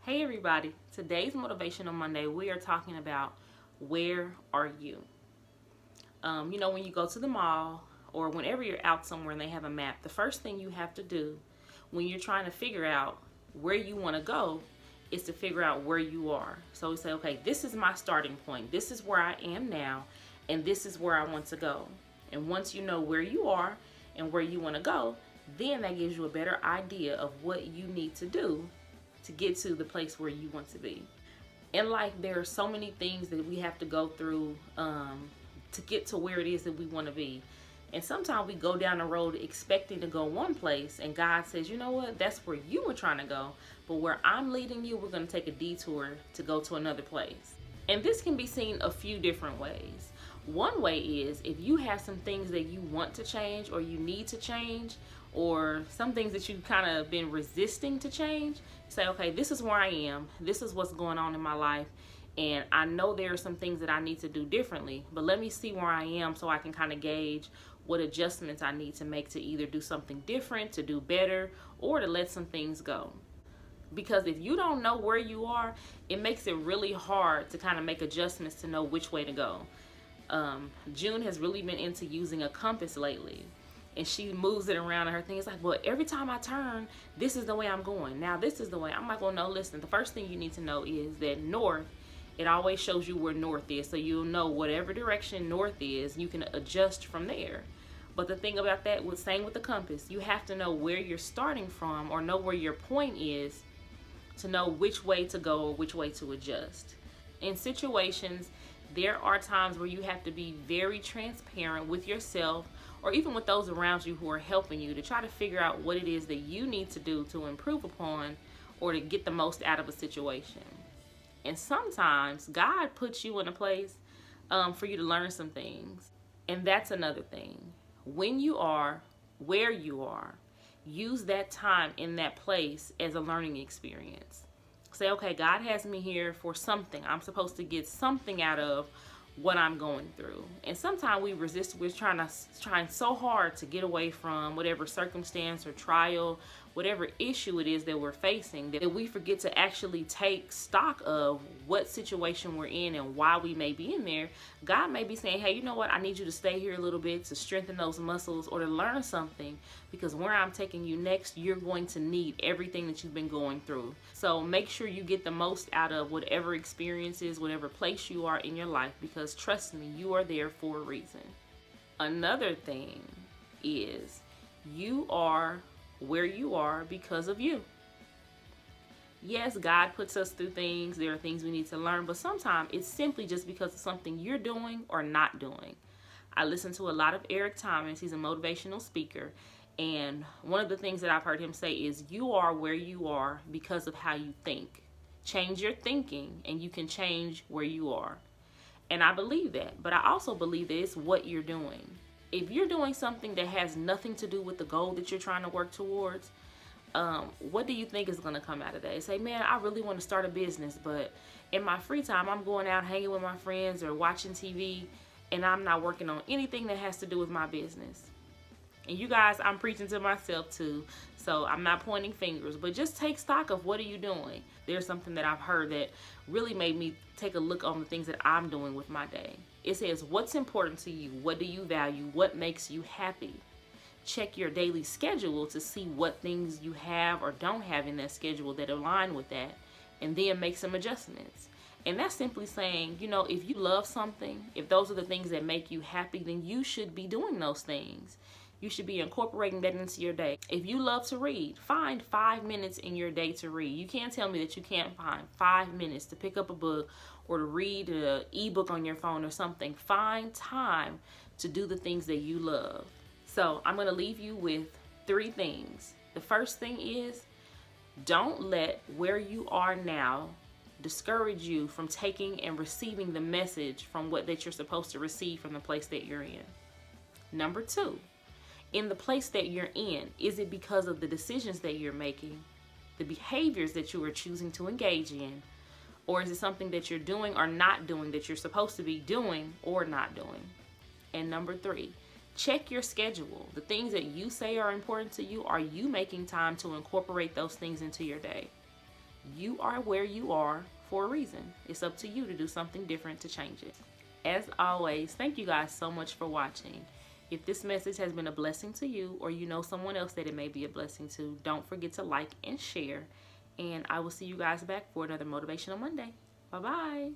Hey everybody, today's Motivational Monday, we are talking about where are you? When you go to the mall or whenever you're out somewhere and they have a map, the first thing you have to do when you're trying to figure out where you want to go is to figure out where you are. So we say, okay, this is my starting point. This is where I am now, and this is where I want to go. And once you know where you are and where you want to go, then that gives you a better idea of what you need to do to get to the place where you want to be. In life, there are so many things that we have to go through to get to where it is that we want to be. And sometimes we go down the road expecting to go one place, and God says, you know what, that's where you were trying to go, but where I'm leading you, we're going to take a detour to go to another place. And this can be seen a few different ways. One way is if you have some things that you want to change or you need to change, or some things that you've kind of been resisting to change, say, okay, this is where I am. This is what's going on in my life. And I know there are some things that I need to do differently, but let me see where I am so I can kind of gauge what adjustments I need to make to either do something different, to do better, or to let some things go. Because if you don't know where you are, it makes it really hard to kind of make adjustments to know which way to go. June has really been into using a compass lately. And she moves it around, and her thing is like, well, every time I turn, this is the way I'm going. Now this is the way. I'm like, well, no, listen, the first thing you need to know is that north, it always shows you where north is. So you'll know whatever direction north is, you can adjust from there. But the thing about that, same with the compass, you have to know where you're starting from or know where your point is to know which way to go or which way to adjust. In situations, there are times where you have to be very transparent with yourself or even with those around you who are helping you to try to figure out what it is that you need to do to improve upon or to get the most out of a situation. And sometimes God puts you in a place for you to learn some things. And that's another thing. When you are where you are, use that time in that place as a learning experience. Say, okay, God has me here for something. I'm supposed to get something out of what I'm going through. And sometimes we resist. We're trying so hard to get away from whatever circumstance or trial, whatever issue it is that we're facing, that we forget to actually take stock of what situation we're in and why we may be in there. God may be saying, hey, you know what? I need you to stay here a little bit to strengthen those muscles or to learn something, because where I'm taking you next, you're going to need everything that you've been going through. So make sure you get the most out of whatever experiences, whatever place you are in your life, because trust me, you are there for a reason. Another thing is you are where you are because of you. Yes, God puts us through things. There are things we need to learn, but sometimes it's simply just because of something you're doing or not doing. I listen to a lot of Eric Thomas. He's a motivational speaker. And one of the things that I've heard him say is you are where you are because of how you think. Change your thinking and you can change where you are. And I believe that, but I also believe that it's what you're doing. If you're doing something that has nothing to do with the goal that you're trying to work towards, what do you think is going to come out of that? Say, man, I really want to start a business, but in my free time, I'm going out hanging with my friends or watching TV, and I'm not working on anything that has to do with my business. And you guys, I'm preaching to myself too, so I'm not pointing fingers, but just take stock of what are you doing. There's something that I've heard that really made me take a look on the things that I'm doing with my day. It says, what's important to you? What do you value? What makes you happy? Check your daily schedule to see what things you have or don't have in that schedule that align with that, and then make some adjustments. And that's simply saying, if you love something, if those are the things that make you happy, then you should be doing those things. You should be incorporating that into your day. If you love to read, find 5 minutes in your day to read. You can't tell me that you can't find 5 minutes to pick up a book or to read an ebook on your phone or something. Find time to do the things that you love. So I'm going to leave you with 3 things. The first thing is, don't let where you are now discourage you from taking and receiving the message from what that you're supposed to receive from the place that you're in. Number 2, in the place that you're in, is it because of the decisions that you're making, the behaviors that you are choosing to engage in, or is it something that you're doing or not doing that you're supposed to be doing or not doing? And number 3, check your schedule. The things that you say are important to you, are you making time to incorporate those things into your day? You are where you are for a reason. It's up to you to do something different to change it. As always, thank you guys so much for watching. If this message has been a blessing to you, or you know someone else that it may be a blessing to, don't forget to like and share. And I will see you guys back for another Motivational Monday. Bye-bye.